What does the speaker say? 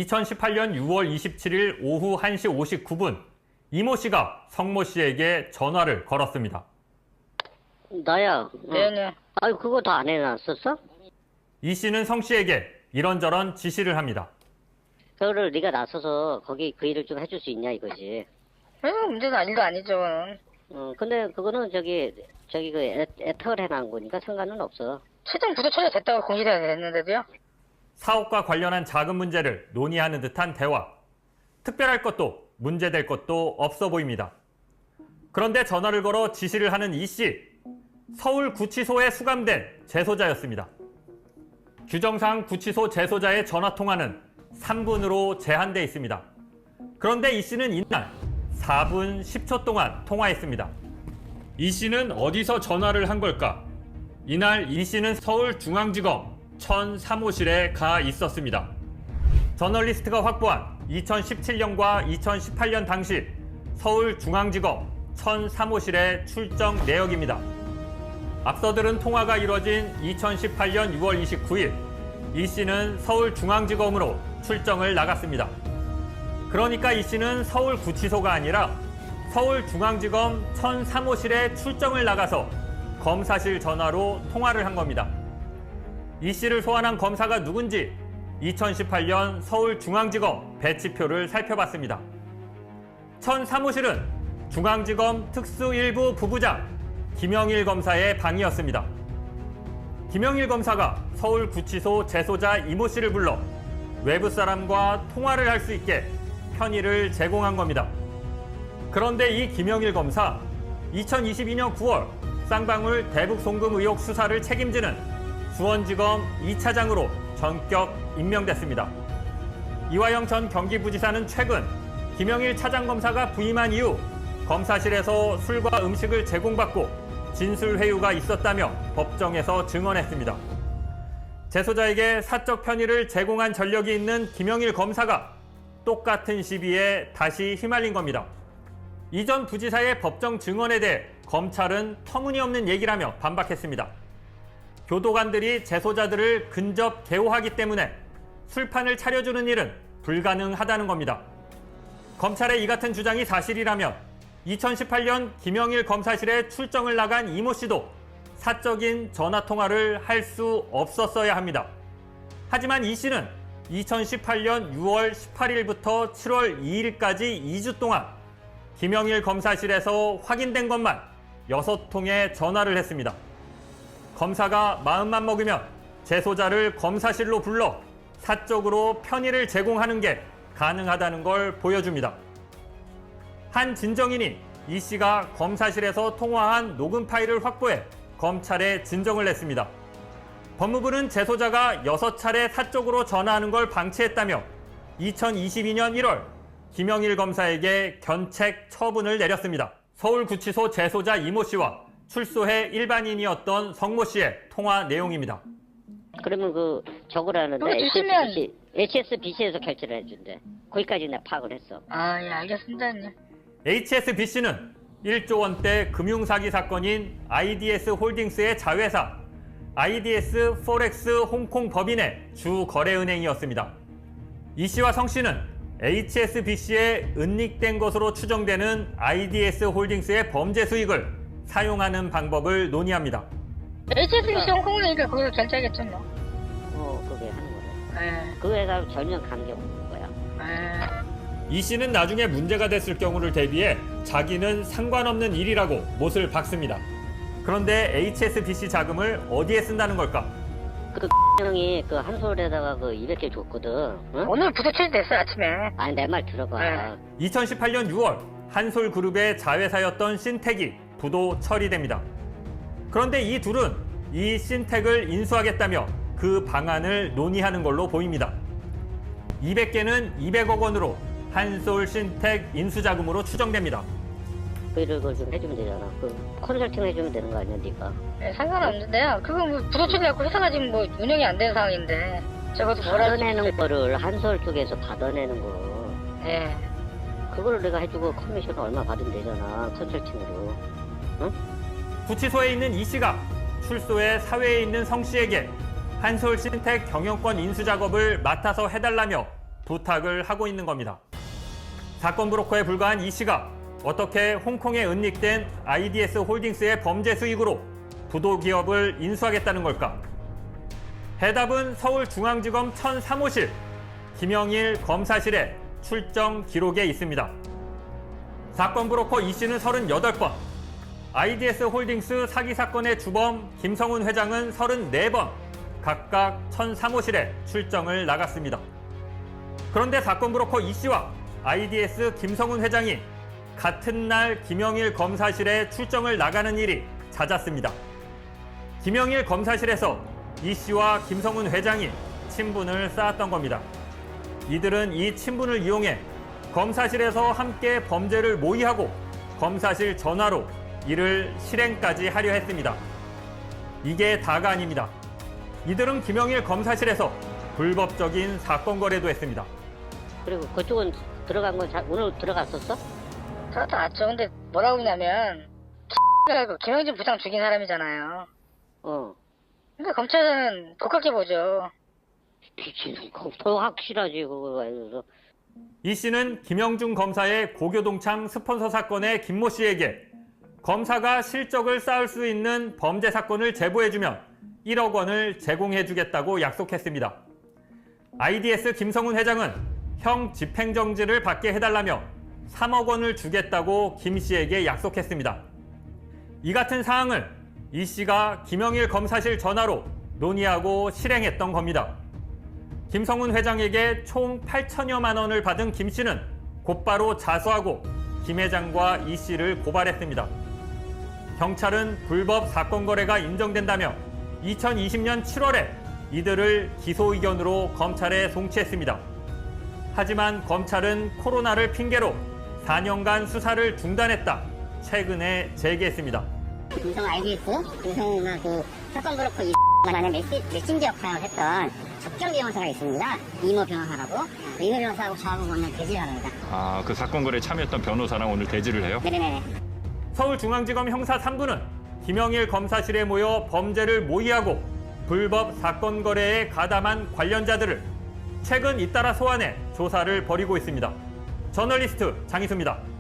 2018년 6월 27일 오후 1시 59분 이모 씨가 성모 씨에게 전화를 걸었습니다. 나야. 네네. 아유, 그거 다 안 해놨었어? 이 씨는 성 씨에게 이런저런 지시를 합니다. 그거를 네가 나서서 거기 그 일을 좀 해줄 수 있냐 이거지. 문제는 일도 아니죠. 근데 그거는 저기 그 애탁을 해놓은 거니까 상관은 없어. 최종 부도 처리가 됐다고 공시가 됐는데도요. 사업과 관련한 작은 문제를 논의하는 듯한 대화. 특별할 것도 문제될 것도 없어 보입니다. 그런데 전화를 걸어 지시를 하는 이 씨. 서울구치소에 수감된 재소자였습니다. 규정상 구치소 재소자의 전화통화는 3분으로 제한돼 있습니다. 그런데 이 씨는 이날 4분 10초 동안 통화했습니다. 이 씨는 어디서 전화를 한 걸까? 이날 이 씨는 서울중앙지검 1003호실에 가 있었습니다. 저널리스트가 확보한 2017년과 2018년 당시 서울중앙지검 1003호실의 출정 내역입니다. 앞서 들은 통화가 이뤄진 2018년 6월 29일 이 씨는 서울중앙지검으로 출정을 나갔습니다. 그러니까 이 씨는 서울구치소가 아니라 서울중앙지검 1003호실에 출정을 나가서 검사실 전화로 통화를 한 겁니다. 이 씨를 소환한 검사가 누군지 2018년 서울중앙지검 배치표를 살펴봤습니다. 1003호실은 중앙지검 특수일부 부부장 김영일 검사의 방이었습니다. 김영일 검사가 서울구치소 재소자 이모 씨를 불러 외부 사람과 통화를 할 수 있게 편의를 제공한 겁니다. 그런데 이 김영일 검사 2022년 9월 쌍방울 대북 송금 의혹 수사를 책임지는 수원지검 2차장으로 전격 임명됐습니다. 이화영 전 경기부지사는 최근 김영일 차장검사가 부임한 이후 검사실에서 술과 음식을 제공받고 진술회유가 있었다며 법정에서 증언했습니다. 재소자에게 사적 편의를 제공한 전력이 있는 김영일 검사가 똑같은 시비에 다시 휘말린 겁니다. 이전 부지사의 법정 증언에 대해 검찰은 터무니없는 얘기라며 반박했습니다. 교도관들이 재소자들을 근접 개호하기 때문에 술판을 차려주는 일은 불가능하다는 겁니다. 검찰의 이 같은 주장이 사실이라면 2018년 김영일 검사실에 출정을 나간 이모 씨도 사적인 전화통화를 할 수 없었어야 합니다. 하지만 이 씨는 2018년 6월 18일부터 7월 2일까지 2주 동안 김영일 검사실에서 확인된 것만 6통의 전화를 했습니다. 검사가 마음만 먹으면 재소자를 검사실로 불러 사적으로 편의를 제공하는 게 가능하다는 걸 보여줍니다. 한 진정인이 이 씨가 검사실에서 통화한 녹음 파일을 확보해 검찰에 진정을 냈습니다. 법무부는 재소자가 6차례 사적으로 전화하는 걸 방치했다며 2022년 1월 김영일 검사에게 견책 처분을 내렸습니다. 서울구치소 재소자 이모 씨와 출소해 일반인이었던 성모 씨의 통화 내용입니다. 그러면 그 적으라는데 HSBC에서 결제를 해준대. 거기까지 내가 파악을 했어. 아, 예, 알겠습니다. HSBC는 1조 원대 금융사기 사건인 IDS 홀딩스의 자회사 IDS 포렉스 홍콩 법인의 주 거래은행이었습니다. 이 씨와 성 씨는 HSBC에 은닉된 것으로 추정되는 IDS 홀딩스의 범죄 수익을 사용하는 방법을 논의합니다. HSBC 홍콩이니까 거기서 결제하겠죠, 뭐. 그게 하는 거래. 예. 그거에가 전혀 관계없는 거야. 예. 이 씨는 나중에 문제가 됐을 경우를 대비해 자기는 상관없는 일이라고 못을 박습니다. 그런데 HSBC 자금을 어디에 쓴다는 걸까? 그 형이 그 한솔에다가 그 200개 줬거든. 응? 오늘 부도 처리됐어요, 아침에. 아니 내 말 들어봐. 2018년 6월 한솔그룹의 자회사였던 신택이 부도 처리됩니다. 그런데 이 둘은 이 신택을 인수하겠다며 그 방안을 논의하는 걸로 보입니다. 200개는 200억 원으로 한솔 신택 인수자금으로 추정됩니다. 그걸 좀 해주면 되잖아. 그 컨설팅 해주면 되는 거 아니야, 네가? 네, 상관없는데요. 그거 뭐 부도 처리하고 회사가 지금 뭐 운영이 안 되는 상황인데. 저것도 뭐라 받아내는 거를 한솔 쪽에서 받아내는 거. 예. 그거를 내가 해주고 커미션 얼마 받으면 되잖아. 컨설팅으로. 응? 구치소에 있는 이 씨가 출소해 사회에 있는 성 씨에게 한솔 신택 경영권 인수 작업을 맡아서 해달라며 부탁을 하고 있는 겁니다. 사건 브로커에 불과한 이 씨가 어떻게 홍콩에 은닉된 IDS 홀딩스의 범죄 수익으로 부도 기업을 인수하겠다는 걸까? 해답은 서울중앙지검 1003호실 김영일 검사실의 출정 기록에 있습니다. 사건 브로커 이 씨는 38번, IDS 홀딩스 사기 사건의 주범 김성훈 회장은 34번 각각 1003호실에 출정을 나갔습니다. 그런데 사건 브로커 이 씨와 IDS 김성훈 회장이 같은 날 김영일 검사실에 출정을 나가는 일이 잦았습니다. 김영일 검사실에서 이 씨와 김성훈 회장이 친분을 쌓았던 겁니다. 이들은 이 친분을 이용해 검사실에서 함께 범죄를 모의하고 검사실 전화로 이를 실행까지 하려 했습니다. 이게 다가 아닙니다. 이들은 김영일 검사실에서 불법적인 사건 거래도 했습니다. 그리고 그쪽은 들어간 건 오늘 들어갔었어? 들었다 왔죠. 근데 뭐라고 하냐면 김영진 부장 죽인 사람이잖아요. 근데 검찰은 독하게 보죠. 더 확실하지 그거. 그래서 이 씨는 김영중 검사의 고교동창 스폰서 사건의 김모 씨에게 검사가 실적을 쌓을 수 있는 범죄 사건을 제보해주면 1억 원을 제공해주겠다고 약속했습니다. IDS 김성훈 회장은 형 집행정지를 받게 해달라며 3억 원을 주겠다고 김 씨에게 약속했습니다. 이 같은 사항을 이 씨가 김영일 검사실 전화로 논의하고 실행했던 겁니다. 김성훈 회장에게 총 8천여만 원을 받은 김 씨는 곧바로 자수하고 김 회장과 이 씨를 고발했습니다. 경찰은 불법 사건 거래가 인정된다며 2020년 7월에 이들을 기소 의견으로 검찰에 송치했습니다. 하지만 검찰은 코로나를 핑계로 4년간 수사를 중단했다 최근에 재개했습니다. 김성훈 IDS, 김성훈은 그 사건 브로커 이라는 메신저 역할을 했던 적정 변호사가 있습니다. 이모 변호사라고. 이모 변호사하고 저하고 오늘 대지를 합니다. 아, 그 사건 거래에 참여했던 변호사랑 오늘 대지를 해요? 네네네. 서울중앙지검 형사 3부는 김영일 검사실에 모여 범죄를 모의하고 불법 사건 거래에 가담한 관련자들을 최근 잇따라 소환해 조사를 벌이고 있습니다. 저널리스트 장희수입니다.